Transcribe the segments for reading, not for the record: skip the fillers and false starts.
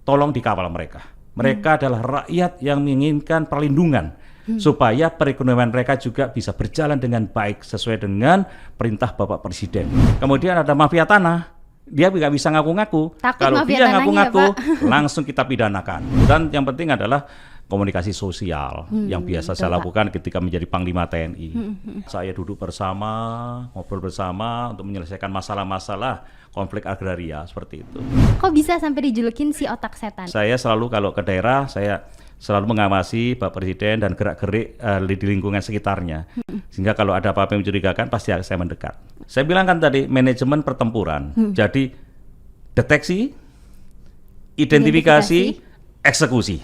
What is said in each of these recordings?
tolong dikawal mereka. Mereka adalah rakyat yang menginginkan perlindungan supaya perekonomian mereka juga bisa berjalan dengan baik sesuai dengan perintah Bapak Presiden. Kemudian ada mafia tanah, dia nggak bisa ngaku-ngaku. Kalau dia ngaku-ngaku, langsung kita pidanakan. Dan yang penting adalah komunikasi sosial yang biasa saya lakukan ketika menjadi Panglima TNI. Saya duduk bersama, ngobrol bersama untuk menyelesaikan masalah-masalah konflik agraria seperti itu. Kok bisa sampai dijulukin si otak setan? Saya selalu kalau ke daerah, saya selalu mengawasi Pak Presiden dan gerak-gerik di lingkungan sekitarnya. Sehingga kalau ada apa-apa yang mencurigakan, pasti saya mendekat. Saya bilang kan tadi, manajemen pertempuran. Jadi, deteksi, identifikasi, eksekusi.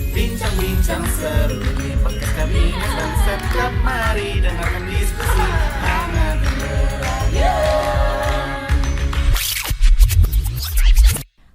Bincang-bincang seru di podcast Kabinet dan setiap mari dengarkan diskusi hangat dan beraya.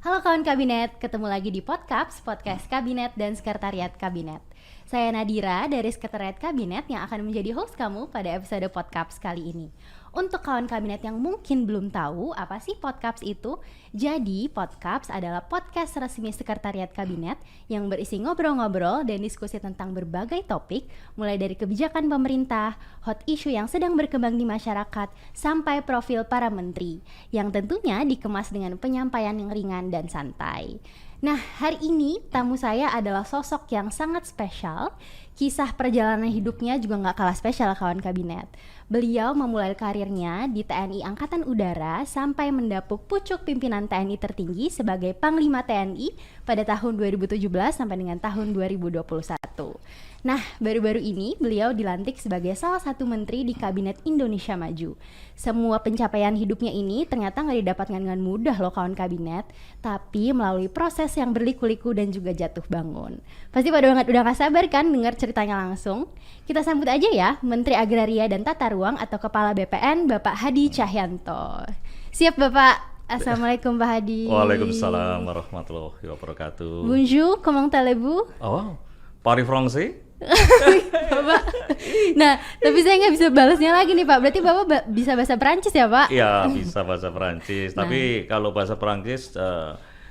Halo kawan Kabinet, ketemu lagi di podcast Kabinet dan Sekretariat Kabinet. Saya Nadira dari Sekretariat Kabinet yang akan menjadi host kamu pada episode podcast kali ini. Untuk kawan kabinet yang mungkin belum tahu apa sih podcast itu, jadi podcast adalah podcast resmi Sekretariat Kabinet yang berisi ngobrol-ngobrol dan diskusi tentang berbagai topik, mulai dari kebijakan pemerintah, hot issue yang sedang berkembang di masyarakat, sampai profil para menteri, yang tentunya dikemas dengan penyampaian yang ringan dan santai. Nah, hari ini tamu saya adalah sosok yang sangat spesial. Kisah perjalanan hidupnya juga gak kalah spesial kawan kabinet. Beliau memulai karirnya di TNI Angkatan Udara sampai mendapuk pucuk pimpinan TNI tertinggi sebagai Panglima TNI pada tahun 2017 sampai dengan tahun 2021. Nah, baru-baru ini beliau dilantik sebagai salah satu menteri di Kabinet Indonesia Maju. Semua pencapaian hidupnya ini ternyata gak didapatkan dengan mudah loh kawan kabinet, tapi melalui proses yang berliku-liku dan juga jatuh bangun. Pasti pada banget udah gak sabar kan dengar ceritanya langsung? Kita sambut aja ya Menteri Agraria dan Tata Ruang atau Kepala BPN Bapak Hadi Cahyanto. Siap Bapak? Assalamualaikum Pak Hadi. Waalaikumsalam warahmatullahi wabarakatuh. Bonjour, comment allez-vous? Oh, Paris Français? Bapak. Nah, tapi saya nggak bisa balasnya lagi nih Pak. Berarti Bapak bisa bahasa Perancis ya Pak? Iya, bisa bahasa Perancis. Tapi kalau bahasa Perancis,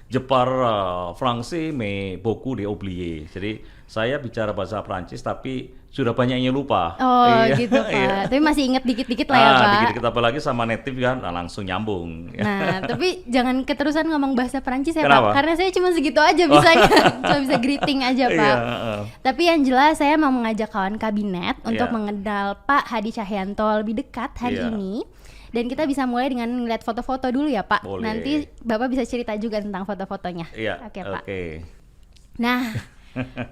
je parle français mais beaucoup de oublié. Jadi saya bicara bahasa Perancis tapi sudah banyak yang lupa. Oh gitu Pak. Iya. Tapi masih inget dikit-dikit lah ya Pak. Dikit-dikit apalagi sama native kan langsung nyambung. Nah tapi jangan keterusan ngomong bahasa Perancis ya Kenapa? Pak. Karena saya cuma segitu aja bisanya. Cuma bisa greeting aja Pak. Tapi yang jelas saya mau mengajak kawan kabinet untuk mengenal Pak Hadi Cahyanto lebih dekat hari ini. Dan kita bisa mulai dengan ngeliat foto-foto dulu ya Pak. Boleh. Nanti Bapak bisa cerita juga tentang foto-fotonya. Iya. Oke Pak. Oke. Nah,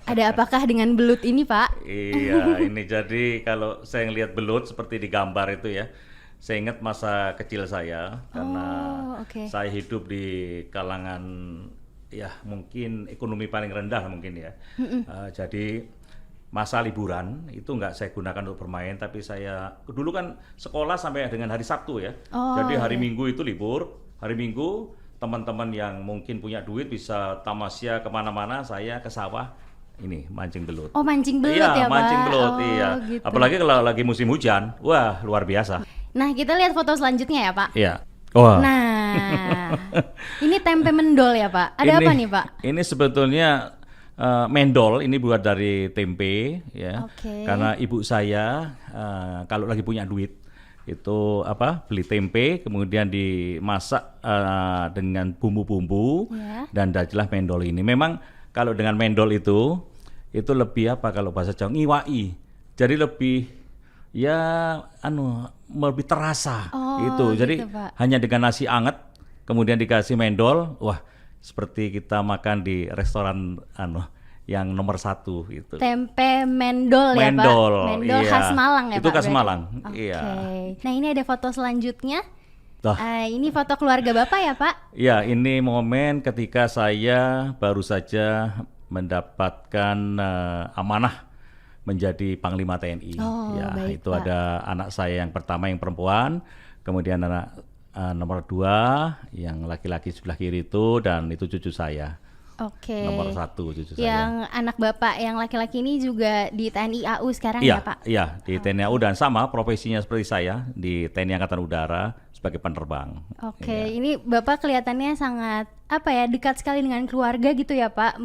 ada apakah dengan belut ini Pak? Iya, ini jadi kalau saya ngelihat belut seperti di gambar itu ya, saya ingat masa kecil saya karena saya hidup di kalangan ya mungkin ekonomi paling rendah mungkin ya. Jadi masa liburan itu nggak saya gunakan untuk bermain, tapi saya dulu kan sekolah sampai dengan hari Sabtu ya. Jadi hari Minggu itu libur, hari Minggu teman-teman yang mungkin punya duit bisa tamasya kemana-mana, saya ke sawah ini mancing belut. Oh mancing belut iya, ya Pak? Mancing belut, iya. Gitu. Apalagi kalau lagi musim hujan, wah luar biasa. Nah kita lihat foto selanjutnya ya Pak. Iya. Wah. Nah, ini tempe mendol ya Pak. Ada apa nih Pak? Ini sebetulnya mendol, ini buat dari tempe ya. Karena ibu saya kalau lagi punya duit itu beli tempe kemudian dimasak dengan bumbu-bumbu dan jadilah mendol ini. Memang kalau dengan mendol itu lebih kalau bahasa Jawa ngiwai. Jadi lebih lebih terasa gitu. Jadi hanya dengan nasi anget kemudian dikasih mendol, wah seperti kita makan di restoran yang nomor 1 gitu. Tempe mendol ya Pak? Mendol iya. khas Malang ya itu Pak? Itu khas Malang, iya. Iya. Nah ini ada foto selanjutnya. Ini foto keluarga Bapak ya Pak? Ya, ini momen ketika saya baru saja mendapatkan amanah menjadi Panglima TNI. Baik, itu Pak. ada anak saya yang pertama yang perempuan, kemudian anak nomor 2 yang laki-laki sebelah kiri itu, dan itu cucu saya. Nomor 1 cucu saya. Yang anak Bapak yang laki-laki ini juga di TNI AU sekarang ya Pak? Iya, di TNI AU dan sama profesinya seperti saya di TNI Angkatan Udara sebagai penerbang. Oke, ini Bapak kelihatannya sangat dekat sekali dengan keluarga gitu ya Pak,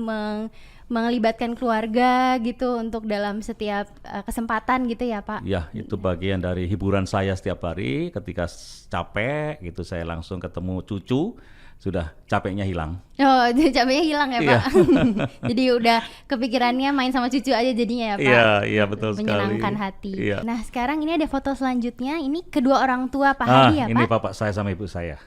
melibatkan keluarga gitu untuk dalam setiap kesempatan gitu ya Pak. Ya, itu bagian dari hiburan saya setiap hari. Ketika capek gitu saya langsung ketemu cucu, sudah capeknya hilang. Oh, capeknya hilang ya Pak. Jadi udah kepikirannya main sama cucu aja jadinya ya Pak. Iya betul sekali. Menyenangkan hati. Iya. Nah sekarang ini ada foto selanjutnya, ini kedua orang tua Pak Hadi ya Pak? Ini bapak saya sama ibu saya.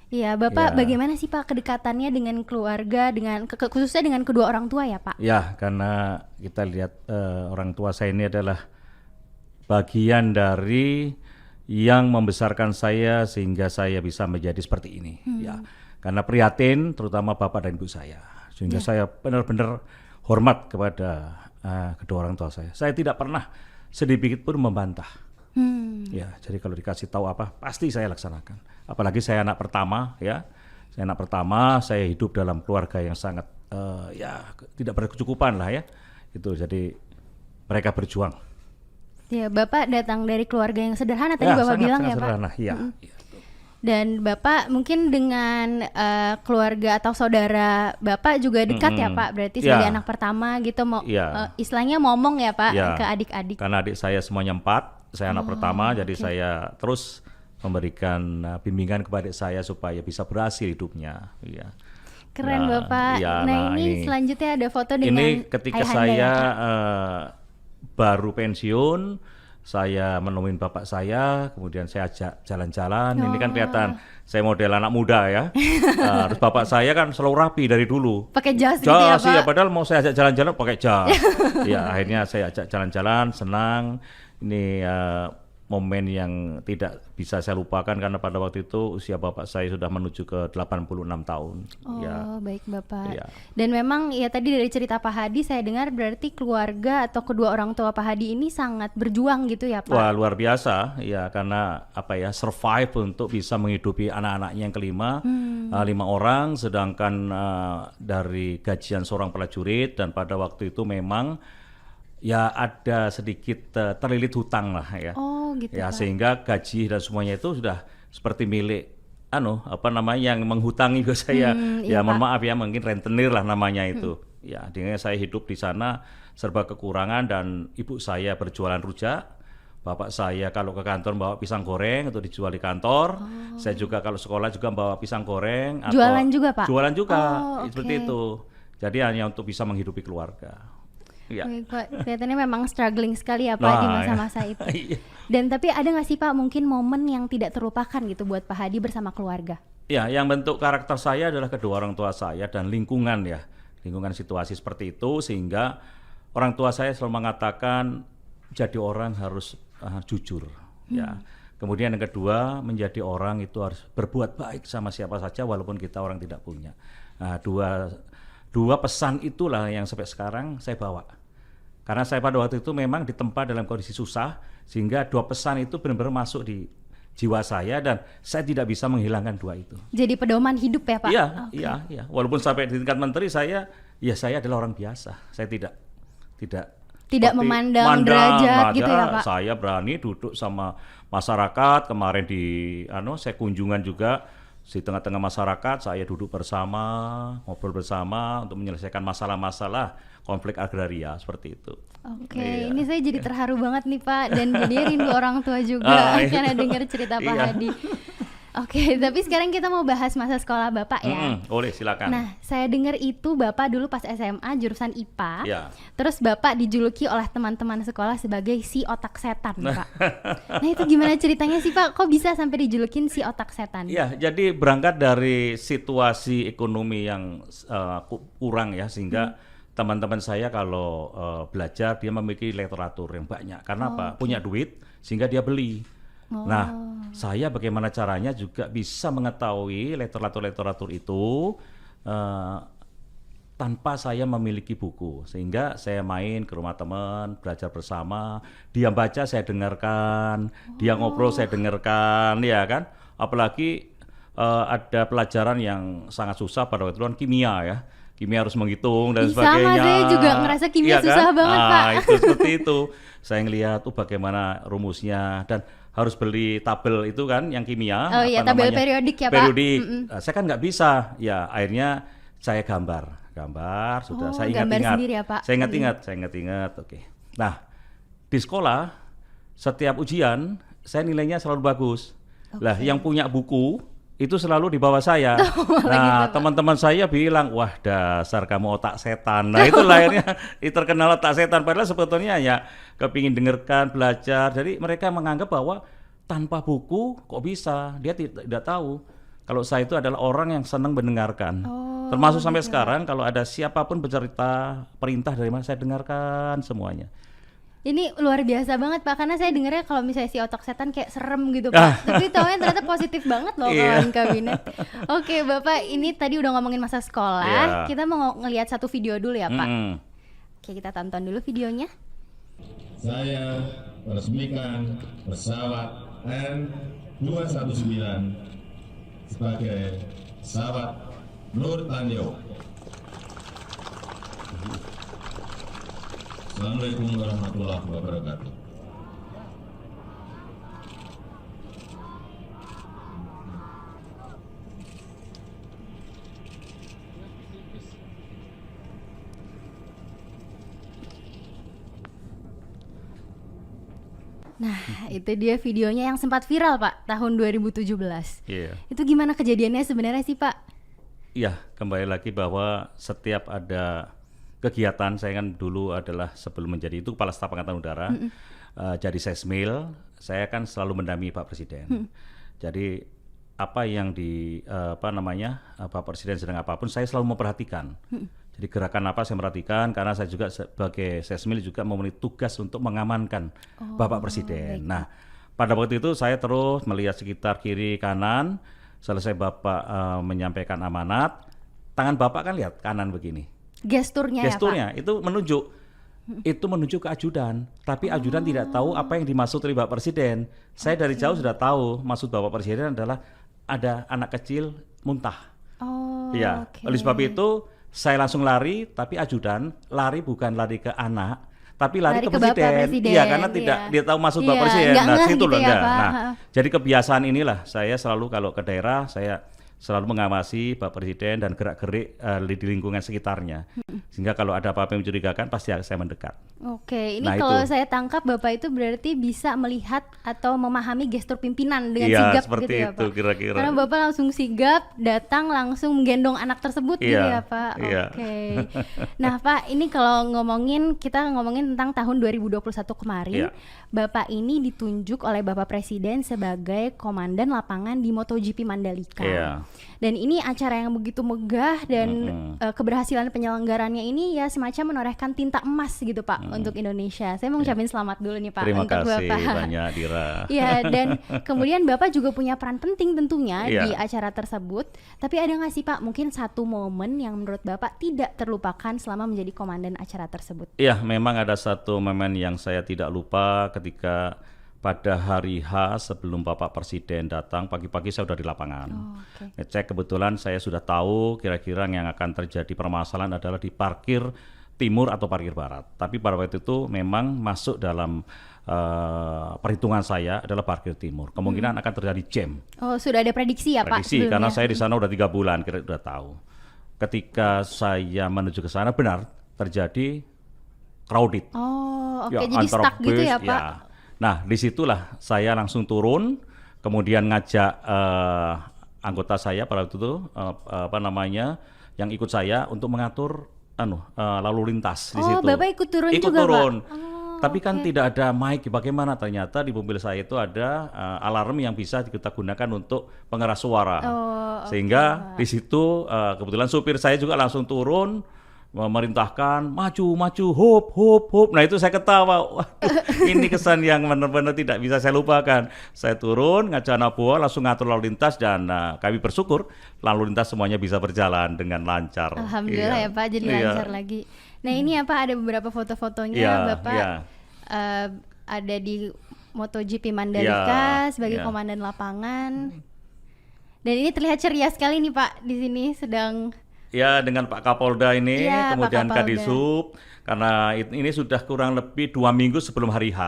Iya, Bapak bagaimana sih Pak kedekatannya dengan keluarga, dengan khususnya dengan kedua orang tua ya Pak? Ya, karena kita lihat orang tua saya ini adalah bagian dari yang membesarkan saya sehingga saya bisa menjadi seperti ini. Ya, karena prihatin terutama bapak dan ibu saya, sehingga saya benar-benar hormat kepada kedua orang tua saya. Saya tidak pernah sedikit pun membantah. Ya, jadi kalau dikasih tahu apa pasti saya laksanakan. Apalagi saya anak pertama, ya. Saya anak pertama, saya hidup dalam keluarga yang sangat tidak berkecukupan lah ya. Itu jadi mereka berjuang. Ya, Bapak datang dari keluarga yang sederhana tadi Bapak bilang ya Pak. Sederhana, ya. Dan Bapak mungkin dengan keluarga atau saudara Bapak juga dekat ya Pak, berarti sebagai anak pertama gitu, istilahnya ngomong ya Pak ke adik-adik. Karena adik saya semuanya 4, saya anak pertama, jadi saya terus memberikan bimbingan kepada adik saya supaya bisa berhasil hidupnya. Ya. Keren Bapak. Nah ini selanjutnya ada foto dengan ini ketika saya baru pensiun, saya menemuin bapak saya, kemudian saya ajak jalan-jalan. Ini kan kelihatan saya model anak muda ya. Terus bapak saya kan selalu rapi dari dulu. Pakai jas gitu ya Pak? Ya, padahal mau saya ajak jalan-jalan pakai jas. Ya akhirnya saya ajak jalan-jalan, senang. Ini momen yang tidak bisa saya lupakan karena pada waktu itu usia bapak saya sudah menuju ke 86 tahun. Oh baik Bapak. Ya. Dan memang ya tadi dari cerita Pak Hadi saya dengar berarti keluarga atau kedua orang tua Pak Hadi ini sangat berjuang gitu ya Pak? Wah luar biasa ya, karena survive untuk bisa menghidupi anak-anaknya yang kelima, 5 orang, sedangkan dari gajian seorang prajurit, dan pada waktu itu memang ya ada sedikit terlilit hutang lah ya. Oh gitu ya Pak. Sehingga gaji dan semuanya itu sudah seperti milik yang menghutangi ke saya. Ya mohon maaf ya, mungkin rentenir lah namanya itu. Ya dengan saya hidup di sana serba kekurangan, dan ibu saya berjualan rujak. Bapak saya kalau ke kantor bawa pisang goreng untuk dijual di kantor. Saya juga kalau sekolah juga bawa pisang goreng. Jualan juga Pak? Jualan juga, seperti itu. Jadi hanya untuk bisa menghidupi keluarga. Ya. Pak, kelihatannya memang struggling sekali ya Pak di masa-masa itu. Dan tapi ada nggak sih Pak mungkin momen yang tidak terlupakan gitu buat Pak Hadi bersama keluarga? Ya, yang bentuk karakter saya adalah kedua orang tua saya dan lingkungan ya. Lingkungan situasi seperti itu, sehingga orang tua saya selalu mengatakan jadi orang harus jujur. Ya. Kemudian yang kedua, menjadi orang itu harus berbuat baik sama siapa saja walaupun kita orang tidak punya. Nah, dua pesan itulah yang sampai sekarang saya bawa. Karena saya pada waktu itu memang ditempa dalam kondisi susah, sehingga 2 pesan itu benar-benar masuk di jiwa saya, dan saya tidak bisa menghilangkan 2 itu. Jadi pedoman hidup ya Pak? Iya. Walaupun sampai di tingkat menteri saya adalah orang biasa. Saya tidak memandang derajat gitu ya Pak? Saya berani duduk sama masyarakat. Kemarin saya kunjungan juga di tengah-tengah masyarakat, saya duduk bersama, ngobrol bersama untuk menyelesaikan masalah-masalah konflik agraria seperti itu. Oke, ini saya jadi terharu banget nih Pak, dan jadi rindu orang tua juga karena dengar cerita Pak Hadi. Oke, tapi sekarang kita mau bahas masa sekolah Bapak ya. Boleh, silakan. Nah, saya dengar itu Bapak dulu pas SMA jurusan IPA. Ya. Terus Bapak dijuluki oleh teman-teman sekolah sebagai si otak setan, Pak. Nah, itu gimana ceritanya sih, Pak? Kok bisa sampai dijulukin si otak setan? Ya, jadi berangkat dari situasi ekonomi yang kurang ya, sehingga teman-teman saya kalau belajar dia memiliki literatur yang banyak. Karena apa? Punya duit sehingga dia beli. Nah, saya bagaimana caranya juga bisa mengetahui literatur itu tanpa saya memiliki buku, sehingga saya main ke rumah teman, belajar bersama, dia baca saya dengarkan, dia ngobrol saya dengarkan, ya kan? Apalagi ada pelajaran yang sangat susah pada waktu itu kan kimia ya. Kimia harus menghitung dan sebagainya. Sama, saya juga ngerasa kimia susah banget Pak. Itu seperti itu. Saya ngelihat bagaimana rumusnya, dan harus beli tabel itu kan yang kimia. Oh iya, tabel periodik ya Pak. Periodik. Saya kan nggak bisa. Ya akhirnya saya gambar sudah saya ingat-ingat. Sendiri ya, Pak? Saya ingat-ingat. Oke. Nah, di sekolah setiap ujian saya nilainya selalu bagus. Lah, yang punya buku itu selalu di bawah saya. Nah, gitu, teman-teman saya bilang, wah dasar kamu otak setan. Nah, itu akhirnya terkenal otak setan. Padahal sebetulnya ya kepingin dengarkan, belajar. Jadi mereka menganggap bahwa tanpa buku kok bisa. Dia tidak tahu kalau saya itu adalah orang yang senang mendengarkan. Termasuk sampai sekarang kalau ada siapapun bercerita perintah dari mana saya dengarkan semuanya. Ini luar biasa banget Pak, karena saya dengarnya kalau misalnya si otak setan kayak serem gitu Pak. Tapi taunya ternyata positif banget loh kawan kabinet. Oke Bapak, ini tadi udah ngomongin masa sekolah, kita mau ngelihat satu video dulu ya Pak. Oke, kita tonton dulu videonya. Saya meresmikan pesawat N219 sebagai pesawat Nur Tanyo. Assalamualaikum warahmatullahi wabarakatuh. Nah, itu dia videonya yang sempat viral Pak, tahun 2017. Itu gimana kejadiannya sebenarnya sih Pak? Iya, kembali lagi bahwa setiap ada kegiatan, saya kan dulu adalah sebelum menjadi itu Kepala Staf Angkatan Udara, jadi Sesmil, saya kan selalu mendampingi Pak Presiden. Jadi apa yang Pak Presiden sedang apapun, saya selalu memperhatikan. Jadi gerakan apa saya perhatikan, karena saya juga sebagai Sesmil juga memenuhi tugas untuk mengamankan Bapak Presiden. Nah, pada waktu itu saya terus melihat sekitar kiri kanan, selesai Bapak menyampaikan amanat, tangan Bapak kan lihat kanan begini. Gesturnya ya Pak? Itu menunjuk ke ajudan, tapi ajudan tidak tahu apa yang dimaksud oleh Bapak Presiden. Saya dari jauh sudah tahu maksud Bapak Presiden adalah ada anak kecil muntah. Oleh sebab itu saya langsung lari, tapi ajudan lari bukan lari ke anak, tapi lari ke Presiden. Iya, karena tidak dia tahu maksud Bapak Presiden. Nah, situ loh enggak. Nah, jadi kebiasaan inilah saya selalu kalau ke daerah saya selalu mengawasi Bapak Presiden dan gerak-gerik di lingkungan sekitarnya. Sehingga kalau ada apa-apa yang mencurigakan pasti saya mendekat. Oke, ini kalau saya tangkap Bapak itu berarti bisa melihat atau memahami gestur pimpinan dengan sigap seperti gitu ya itu, Pak? Kira-kira. Karena Bapak langsung sigap, datang langsung menggendong anak tersebut gitu ya Pak? Oke. Nah Pak, ini kalau kita ngomongin tentang tahun 2021 kemarin, Bapak ini ditunjuk oleh Bapak Presiden sebagai Komandan Lapangan di MotoGP Mandalika. Dan ini acara yang begitu megah dan keberhasilan penyelenggarannya ini ya semacam menorehkan tinta emas gitu Pak untuk Indonesia. Saya mau ngucapin selamat dulu nih Pak. Terima untuk kasih Bapak. banyak Dira. Ya, dan kemudian Bapak juga punya peran penting tentunya di acara tersebut. Tapi ada nggak sih Pak mungkin satu momen yang menurut Bapak tidak terlupakan selama menjadi komandan acara tersebut? Iya, memang ada satu momen yang saya tidak lupa ketika pada hari H sebelum Bapak Presiden datang, pagi-pagi saya sudah di lapangan. Ngecek, kebetulan saya sudah tahu kira-kira yang akan terjadi permasalahan adalah di parkir timur atau parkir barat. Tapi pada waktu itu memang masuk dalam perhitungan saya adalah parkir timur. Kemungkinan akan terjadi jam. Oh, sudah ada prediksi ya Pak? Prediksi, karena saya di sana udah 3 bulan, kira udah tahu. Ketika saya menuju ke sana benar terjadi crowded. Jadi stuck gitu ya Pak? Nah, disitulah saya langsung turun, kemudian ngajak anggota saya pada waktu itu, yang ikut saya untuk mengatur lalu lintas di situ. Bapak ikut turun juga turun. Pak? Tapi kan tidak ada mic, bagaimana? Ternyata di mobil saya itu ada alarm yang bisa kita gunakan untuk pengeras suara. Sehingga di situ kebetulan supir saya juga langsung turun, memerintahkan maju, hop. Nah itu saya ketawa. Waduh, ini kesan yang benar-benar tidak bisa saya lupakan. Saya turun, ngajak anak buah, langsung ngatur lalu lintas dan kami bersyukur lalu lintas semuanya bisa berjalan dengan lancar. Alhamdulillah ya Pak, jadi lancar lagi. Nah ini ya Pak, ada beberapa foto-fotonya Bapak ada di MotoGP Mandalika sebagai komandan lapangan. Dan ini terlihat ceria sekali nih Pak, di sini sedang Ya dengan Pak Kapolda ini, Iya, kemudian Pak Kapolda. Kadisub, karena ini sudah kurang lebih 2 minggu sebelum hari H,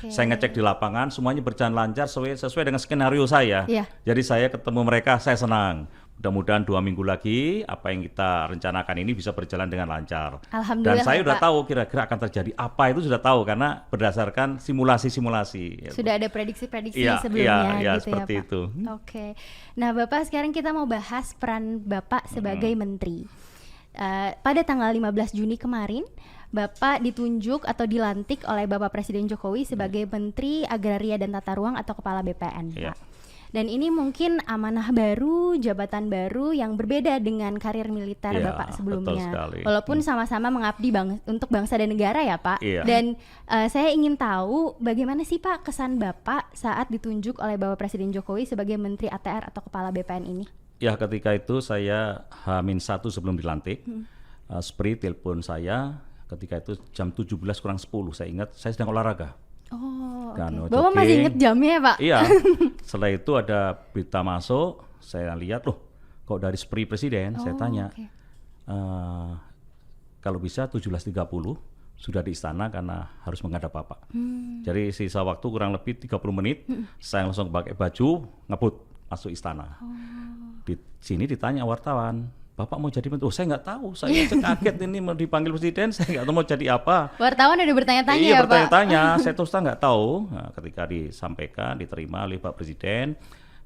saya ngecek di lapangan, semuanya berjalan lancar sesuai dengan skenario saya. Iya. Jadi saya ketemu mereka, saya senang. Mudah-mudahan 2 minggu lagi apa yang kita rencanakan ini bisa berjalan dengan lancar. Alhamdulillah, Dan saya ya, sudah Pak. tahu kira-kira akan terjadi apa, itu sudah tahu karena berdasarkan simulasi-simulasi. Sudah ada prediksi-prediksi Iya, sebelumnya iya, gitu seperti ya Pak. itu. Oke. Nah Bapak, sekarang kita mau bahas peran Bapak sebagai menteri. Pada tanggal 15 Juni kemarin, Bapak ditunjuk atau dilantik oleh Bapak Presiden Jokowi sebagai Menteri Agraria dan Tata Ruang atau Kepala BPN, Iya. Pak. Dan ini mungkin amanah baru, jabatan baru yang berbeda dengan karir militer Iya, Bapak betul sebelumnya. sekali. Walaupun sama-sama mengabdi untuk bangsa dan negara ya Pak. Iya. Dan saya ingin tahu bagaimana sih Pak kesan Bapak saat ditunjuk oleh Bapak Presiden Jokowi sebagai Menteri ATR atau Kepala BPN ini? Ya ketika itu saya H-1 sebelum dilantik, Spri telepon saya ketika itu jam 17 kurang 10, saya ingat saya sedang olahraga. Oh, Dan oke. Bapak masih jogging. inget jamnya ya Pak? Iya, setelah itu ada berita masuk, saya lihat loh kok dari Spri Presiden, saya tanya, oke. kalau bisa 17.30 sudah di istana karena harus menghadap Bapak. Jadi sisa waktu kurang lebih 30 menit, saya langsung pakai baju, ngebut masuk istana. Di sini ditanya wartawan, Bapak mau jadi menteri? Oh saya nggak tahu, saya kaget ini mau dipanggil presiden, saya nggak tahu mau jadi apa. Wartawan udah bertanya-tanya Iya ya Pak? bertanya-tanya, saya terus terang nggak tahu. Nah, ketika disampaikan, diterima oleh Pak Presiden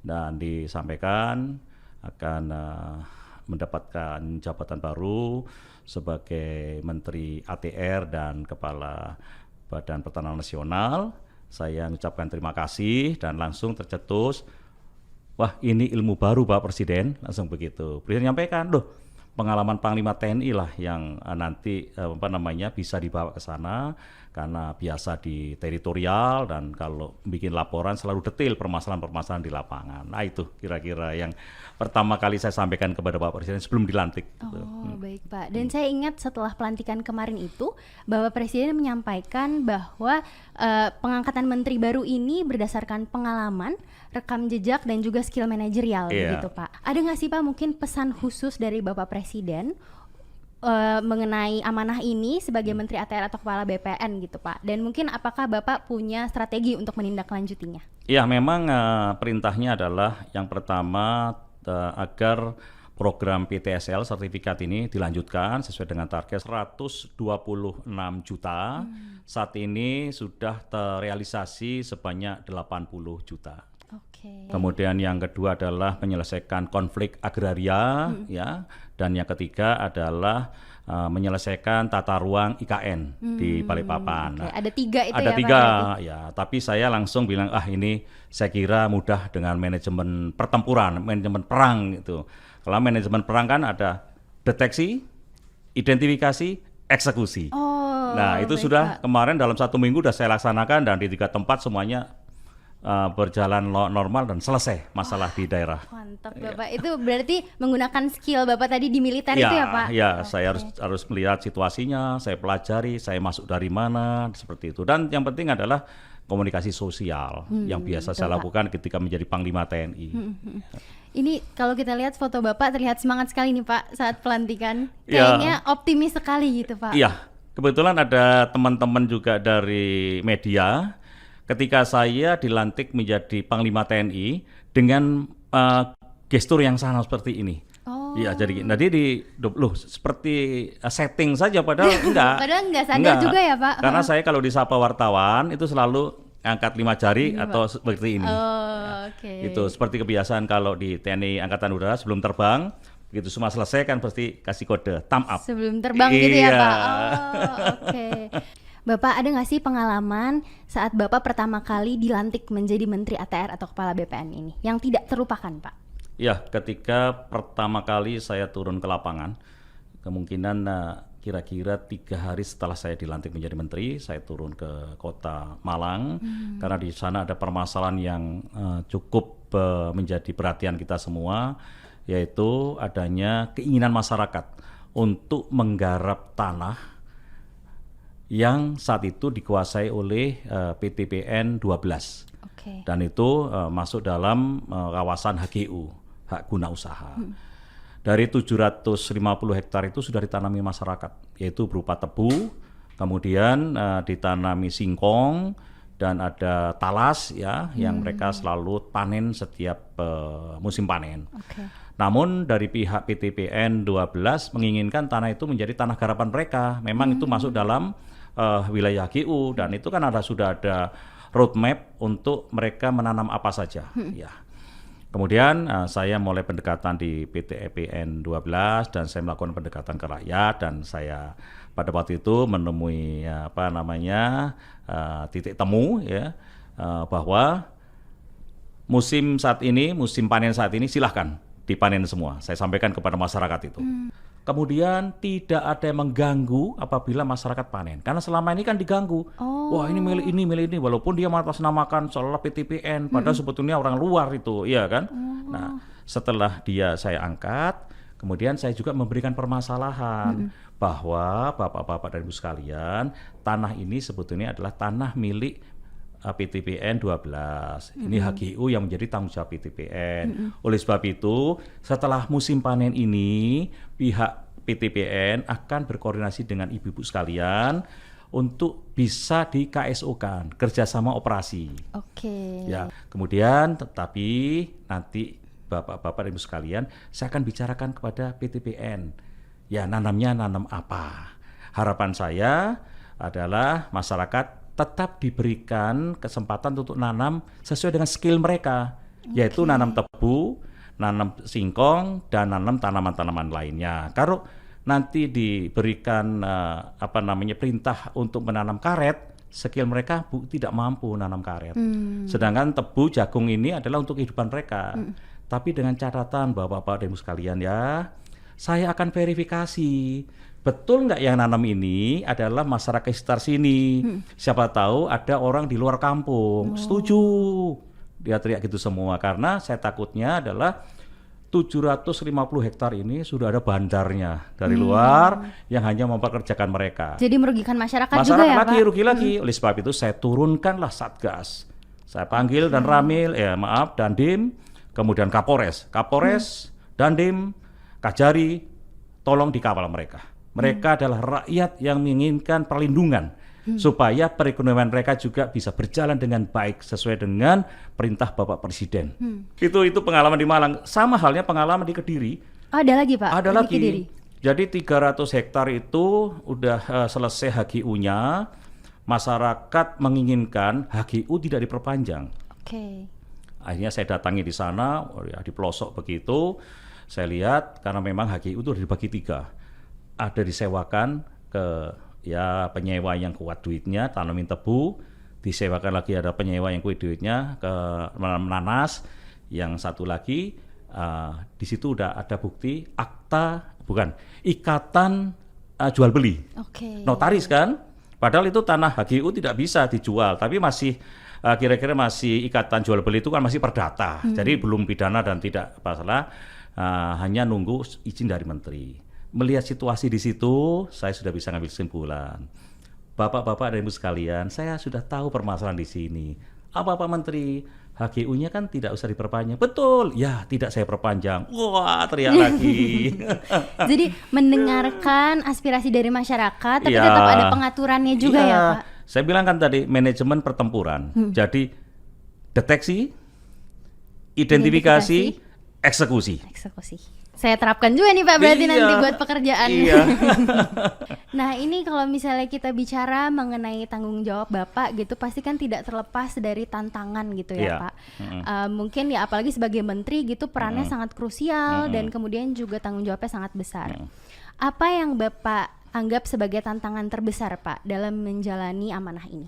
dan disampaikan akan mendapatkan jabatan baru sebagai Menteri ATR dan Kepala Badan Pertanahan Nasional. Saya mengucapkan terima kasih dan langsung tercetus. Wah ini ilmu baru Pak Presiden, langsung begitu. Presiden menyampaikan, loh pengalaman Panglima TNI lah yang nanti bisa dibawa ke sana karena biasa di teritorial dan kalau bikin laporan selalu detail permasalahan-permasalahan di lapangan. Nah itu kira-kira yang pertama kali saya sampaikan kepada Pak Presiden sebelum dilantik. Oh baik Pak. Dan saya ingat setelah pelantikan kemarin itu Bapak Presiden menyampaikan bahwa pengangkatan menteri baru ini berdasarkan pengalaman, rekam jejak dan juga skill manajerial begitu Pak. Ada nggak sih Pak mungkin pesan khusus dari Bapak Presiden mengenai amanah ini sebagai Menteri ATR atau Kepala BPN gitu Pak? Dan mungkin apakah Bapak punya strategi untuk menindaklanjutinya? Ya memang perintahnya adalah yang pertama agar program PTSL sertifikat ini dilanjutkan sesuai dengan target 126 juta. Saat ini sudah terrealisasi sebanyak 80 juta. Oke. Kemudian yang kedua adalah menyelesaikan konflik agraria, ya, dan yang ketiga adalah menyelesaikan tata ruang IKN di Balikpapan. Oke. Ada 3 itu ada ya Pak? 3, berarti? ya. Tapi saya langsung bilang, ini saya kira mudah dengan manajemen pertempuran, manajemen perang itu. Kalau manajemen perang kan ada deteksi, identifikasi, eksekusi. Oh, Nah itu baik, sudah Pak. kemarin dalam 1 minggu sudah saya laksanakan dan di 3 tempat semuanya berjalan normal dan selesai masalah di daerah. Mantap Bapak. Itu berarti menggunakan skill Bapak tadi di militer itu ya Pak? Ya, saya harus melihat situasinya, saya pelajari, saya masuk dari mana, seperti itu. Dan yang penting adalah komunikasi sosial yang biasa betul, saya Pak. lakukan ketika menjadi Panglima TNI. Ini kalau kita lihat foto Bapak terlihat semangat sekali nih Pak saat pelantikan. Ya. Kayaknya optimis sekali gitu Pak. Iya, kebetulan ada teman-teman juga dari media. Ketika saya dilantik menjadi Panglima TNI dengan gestur yang sama seperti ini. Oh. Iya, jadi seperti setting saja padahal enggak. Padahal enggak sadar juga ya, Pak. Karena saya kalau disapa wartawan itu selalu angkat 5 jari atau seperti ini. Oh, oke. Itu seperti kebiasaan kalau di TNI Angkatan Udara sebelum terbang, begitu semua selesai kan pasti kasih kode thumb up. Sebelum terbang gitu ya Iya. Pak. Oh, oke. Bapak ada nggak sih pengalaman saat Bapak pertama kali dilantik menjadi Menteri ATR atau Kepala BPN ini yang tidak terlupakan Pak? Ya, ketika pertama kali saya turun ke lapangan, kemungkinan kira-kira 3 hari setelah saya dilantik menjadi menteri, saya turun ke kota Malang karena di sana ada permasalahan yang cukup menjadi perhatian kita semua, yaitu adanya keinginan masyarakat untuk menggarap tanah yang saat itu dikuasai oleh PTPN 12. Oke. Dan itu masuk dalam kawasan HGU, hak guna usaha. dari 750 hektar itu sudah ditanami masyarakat, yaitu berupa tebu, kemudian ditanami singkong, dan ada talas ya yang mereka selalu panen setiap musim panen. Namun dari pihak PTPN 12 menginginkan tanah itu menjadi tanah garapan mereka. Memang itu masuk dalam wilayah HGU, dan itu kan sudah ada roadmap untuk mereka menanam apa saja. Ya. Kemudian saya mulai pendekatan di PTPN 12 dan saya melakukan pendekatan ke rakyat, dan saya pada waktu itu menemui titik temu ya bahwa musim panen saat ini silahkan dipanen semua. Saya sampaikan kepada masyarakat itu. Kemudian tidak ada yang mengganggu apabila masyarakat panen. Karena selama ini kan diganggu. Wah, ini milik ini. Walaupun dia mengatasnamakan seolah PTPN, padahal sebetulnya orang luar itu, iya kan? Nah, setelah saya angkat, kemudian saya juga memberikan permasalahan bahwa Bapak-Bapak dan Ibu sekalian, tanah ini sebetulnya adalah tanah milik PTPN 12. Ini HGU yang menjadi tanggung jawab PTPN. Oleh sebab itu, setelah musim panen ini, pihak PTPN akan berkoordinasi dengan ibu-ibu sekalian untuk bisa di KSO-kan, kerjasama operasi. Ya, kemudian tetapi nanti Bapak-Bapak dan Ibu sekalian, saya akan bicarakan kepada PTPN. Ya, nanamnya nanam apa? Harapan saya adalah masyarakat tetap diberikan kesempatan untuk nanam sesuai dengan skill mereka, yaitu nanam tebu, nanam singkong, dan nanam tanaman-tanaman lainnya. Kalau nanti diberikan perintah untuk menanam karet, skill mereka tidak mampu nanam karet. Sedangkan tebu, jagung ini adalah untuk kehidupan mereka. Tapi dengan catatan Bapak-Bapak dan Ibu sekalian ya, saya akan verifikasi betul nggak yang nanam ini adalah masyarakat sekitar sini. Siapa tahu ada orang di luar kampung. Setuju. Dia teriak gitu semua. Karena saya takutnya adalah 750 hektar ini sudah ada bandarnya dari luar yang hanya mempekerjakan mereka. Jadi merugikan masyarakat juga ya Pak? Rugi lagi. Oleh sebab itu saya turunkanlah Satgas. Saya panggil dan Dandim, kemudian Kapolres, Dandim, Kajari, tolong dikawal mereka. Mereka adalah rakyat yang menginginkan perlindungan supaya perekonomian mereka juga bisa berjalan dengan baik sesuai dengan perintah Bapak Presiden. Itu pengalaman di Malang. Sama halnya pengalaman di Kediri. Ada lagi Pak? Ada lagi. Kediri. Jadi 300 hektar itu udah selesai HGU-nya. Masyarakat menginginkan HGU tidak diperpanjang. Akhirnya saya datangi di sana, di pelosok begitu. Saya lihat karena memang HGU itu dibagi 3. Ada disewakan ke penyewa yang kuat duitnya, tanamin tebu, disewakan lagi ada penyewa yang kuat duitnya ke menanas, yang satu lagi di situ udah ada bukti ikatan jual beli, notaris kan, padahal itu tanah HGU tidak bisa dijual, tapi masih kira-kira masih ikatan jual beli itu kan masih perdata, jadi belum pidana dan tidak masalah, hanya nunggu izin dari menteri. Melihat situasi di situ, saya sudah bisa ngambil kesimpulan. Bapak-bapak dan Ibu sekalian, saya sudah tahu permasalahan di sini. Apa Pak Menteri? HGU-nya kan tidak usah diperpanjang. Betul, ya tidak saya perpanjang. Wah, teriak lagi. Jadi mendengarkan aspirasi dari masyarakat, tapi tetap ada pengaturannya juga ya Pak? Saya bilang kan tadi, manajemen pertempuran. Jadi deteksi, identifikasi, eksekusi. Saya terapkan juga nih Pak berarti nanti buat pekerjaan. Nah ini kalau misalnya kita bicara mengenai tanggung jawab Bapak gitu, pasti kan tidak terlepas dari tantangan gitu ya Pak. Mungkin ya apalagi sebagai menteri gitu perannya sangat krusial dan kemudian juga tanggung jawabnya sangat besar. Apa yang Bapak anggap sebagai tantangan terbesar Pak dalam menjalani amanah ini?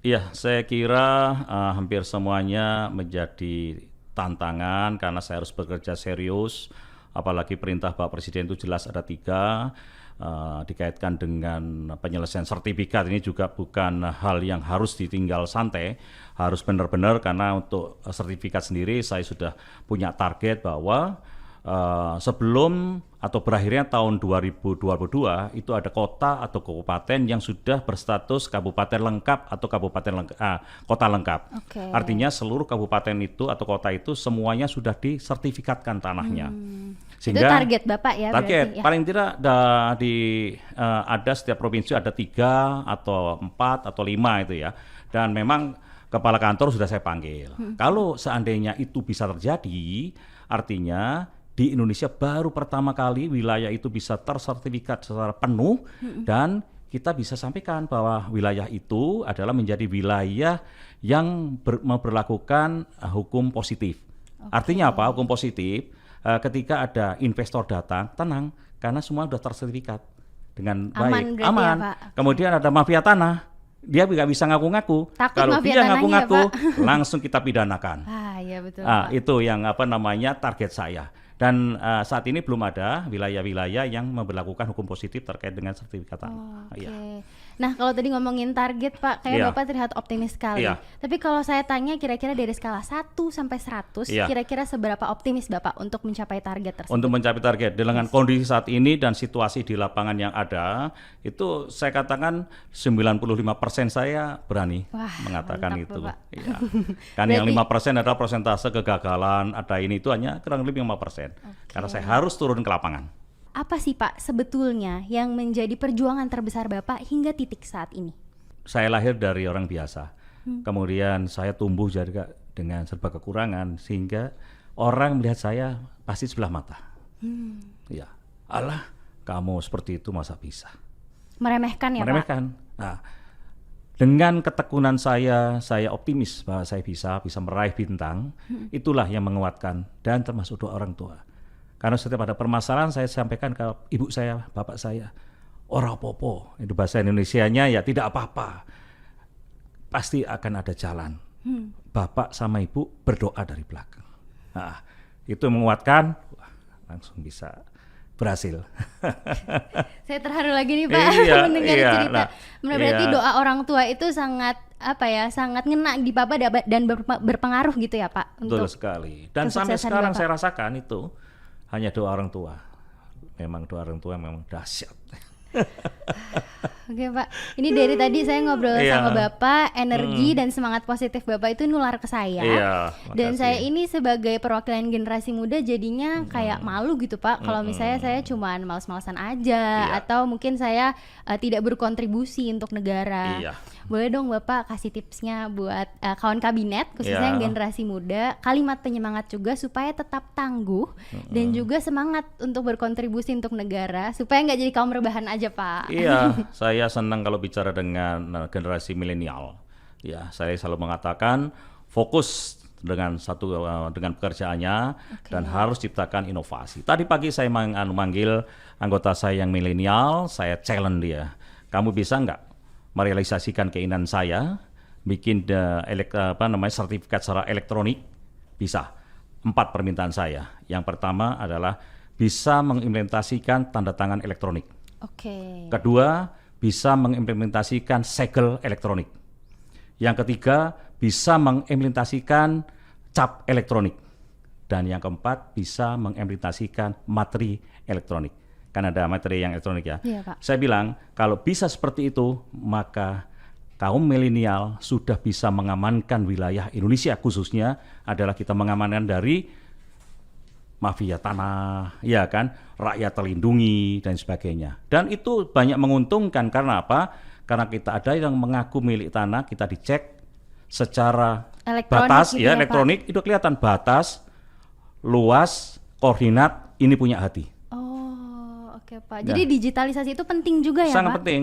Iya, saya kira hampir semuanya menjadi tantangan karena saya harus bekerja serius, apalagi perintah Pak Presiden itu jelas ada 3, dikaitkan dengan penyelesaian sertifikat. Ini juga bukan hal yang harus ditinggal santai, harus benar-benar, karena untuk sertifikat sendiri saya sudah punya target bahwa sebelum atau berakhirnya tahun 2022 itu ada kota atau kabupaten yang sudah berstatus kabupaten lengkap atau kota lengkap. Artinya seluruh kabupaten itu atau kota itu semuanya sudah disertifikatkan tanahnya. Sehingga itu target Bapak ya? Target, berarti, ya? paling tidak ada setiap provinsi ada 3 atau 4 atau 5 itu ya. Dan memang kepala kantor sudah saya panggil. Kalau seandainya itu bisa terjadi, artinya di Indonesia baru pertama kali wilayah itu bisa tersertifikat secara penuh dan kita bisa sampaikan bahwa wilayah itu adalah menjadi wilayah yang memperlakukan hukum positif. Artinya apa? Hukum positif, ketika ada investor datang, tenang, karena semua sudah tersertifikat dengan baik, aman. Ya, kemudian ada mafia tanah, dia nggak bisa ngaku-ngaku. Kalau dia ngaku-ngaku, langsung kita pidanakan. Iya betul. Itu yang target saya. Dan saat ini belum ada wilayah-wilayah yang memberlakukan hukum positif terkait dengan sertifikat tanah. Nah, kalau tadi ngomongin target Pak, kayak Bapak terlihat optimis sekali. Tapi kalau saya tanya kira-kira dari skala 1 sampai 100, kira-kira seberapa optimis Bapak untuk mencapai target tersebut? Untuk mencapai target dengan kondisi saat ini dan situasi di lapangan yang ada, itu saya katakan 95% saya berani mengatakan itu. Kan yang 5% adalah persentase kegagalan, ada ini itu hanya kurang lebih 5%. Karena saya harus turun ke lapangan. Apa sih Pak sebetulnya yang menjadi perjuangan terbesar Bapak hingga titik saat ini? Saya lahir dari orang biasa. Kemudian saya tumbuh juga dengan serba kekurangan sehingga orang melihat saya pasti sebelah mata. Ya, alah kamu seperti itu masa bisa. Meremehkan ya Meremehkan. Pak? Nah, dengan ketekunan saya optimis bahwa saya bisa meraih bintang. Itulah yang menguatkan dan termasuk doa orang tua. Karena setiap ada permasalahan saya sampaikan ke ibu saya, bapak saya, ora popo, itu bahasa Indonesianya ya tidak apa-apa, pasti akan ada jalan. Bapak sama ibu berdoa dari belakang. Nah, itu menguatkan, langsung bisa berhasil. Saya terharu lagi nih Pak mendengar cerita. Berarti doa orang tua itu sangat sangat ngena di Bapak dan berpengaruh gitu ya Pak. Betul sekali. Dan sampai sekarang saya rasakan itu. Hanya doa orang tua. Memang doa orang tua memang dahsyat. Oke Pak, ini dari tadi saya ngobrol sama Bapak, energi dan semangat positif Bapak itu nular ke saya. Dan saya ini sebagai perwakilan generasi muda jadinya kayak malu gitu Pak, kalau misalnya saya cuman males-malesan aja atau mungkin saya tidak berkontribusi untuk negara. Boleh dong Bapak kasih tipsnya buat kawan kabinet khususnya yang generasi muda, kalimat penyemangat juga supaya tetap tangguh dan juga semangat untuk berkontribusi untuk negara supaya nggak jadi kaum rebahan aja Pak. Saya senang kalau bicara dengan generasi milenial. Ya, saya selalu mengatakan fokus dengan pekerjaannya dan harus ciptakan inovasi. Tadi pagi saya manggil anggota saya yang milenial, saya challenge dia. Kamu bisa nggak merealisasikan keinginan saya bikin sertifikat secara elektronik? Bisa. 4 permintaan saya. Yang pertama adalah bisa mengimplementasikan tanda tangan elektronik. Kedua, bisa mengimplementasikan segel elektronik. Yang ketiga, bisa mengimplementasikan cap elektronik. Dan yang keempat, bisa mengimplementasikan materi elektronik. Kan ada materi yang elektronik ya. Pak. Saya bilang, kalau bisa seperti itu, maka kaum milenial sudah bisa mengamankan wilayah Indonesia, khususnya adalah kita mengamankan dari mafia tanah, ya kan, rakyat terlindungi dan sebagainya. Dan itu banyak menguntungkan karena apa? Karena kita ada yang mengaku milik tanah, kita dicek secara batas, gitu elektronik, Pak. Itu kelihatan batas, luas, koordinat, ini punya hati. Oke Pak. Jadi digitalisasi itu penting juga ya Pak? Sangat penting.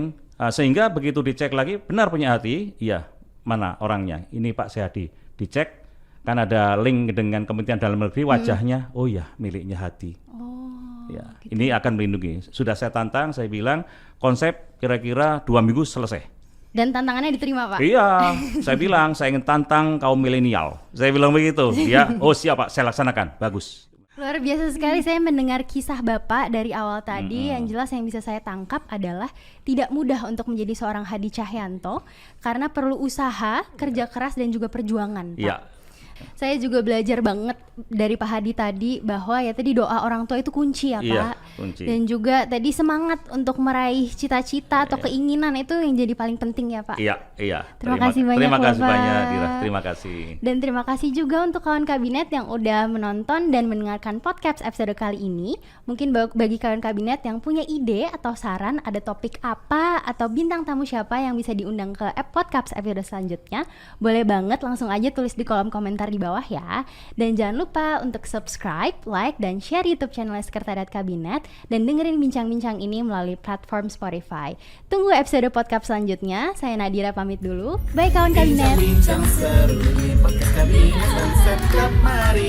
Sehingga begitu dicek lagi, benar punya hati, iya, mana orangnya? Ini Pak Sehadi, dicek. Kan ada link dengan Kementerian Dalam Negeri wajahnya, oh ya miliknya Hadi. Gitu. Ini akan melindungi. Sudah saya tantang, saya bilang konsep kira-kira 2 minggu selesai. Dan tantangannya diterima Pak? Iya, saya bilang saya ingin tantang kaum milenial. Saya bilang begitu. Siap Pak, saya laksanakan, bagus. Luar biasa sekali saya mendengar kisah Bapak dari awal tadi. Yang jelas yang bisa saya tangkap adalah tidak mudah untuk menjadi seorang Hadi Cahyanto karena perlu usaha, kerja keras dan juga perjuangan Pak. Saya juga belajar banget dari Pak Hadi tadi bahwa ya tadi doa orang tua itu kunci ya Pak. Kunci. Dan juga tadi semangat untuk meraih cita-cita atau keinginan itu yang jadi paling penting ya Pak. Iya. Terima kasih banyak Terima kasih Bapak. banyak Dira, terima kasih. Dan terima kasih juga untuk kawan kabinet yang udah menonton dan mendengarkan podcast episode kali ini. Mungkin bagi kawan kabinet yang punya ide atau saran ada topik apa atau bintang tamu siapa yang bisa diundang ke podcast episode selanjutnya, boleh banget langsung aja tulis di kolom komentar di bawah ya. Dan jangan lupa untuk subscribe, like, dan share YouTube channel Sekretariat Kabinet dan dengerin bincang-bincang ini melalui platform Spotify. Tunggu episode podcast selanjutnya. Saya Nadira pamit dulu. Bye kawan kabinet. Bincang-bincang seru di podcast kabinet dan Setkap, mari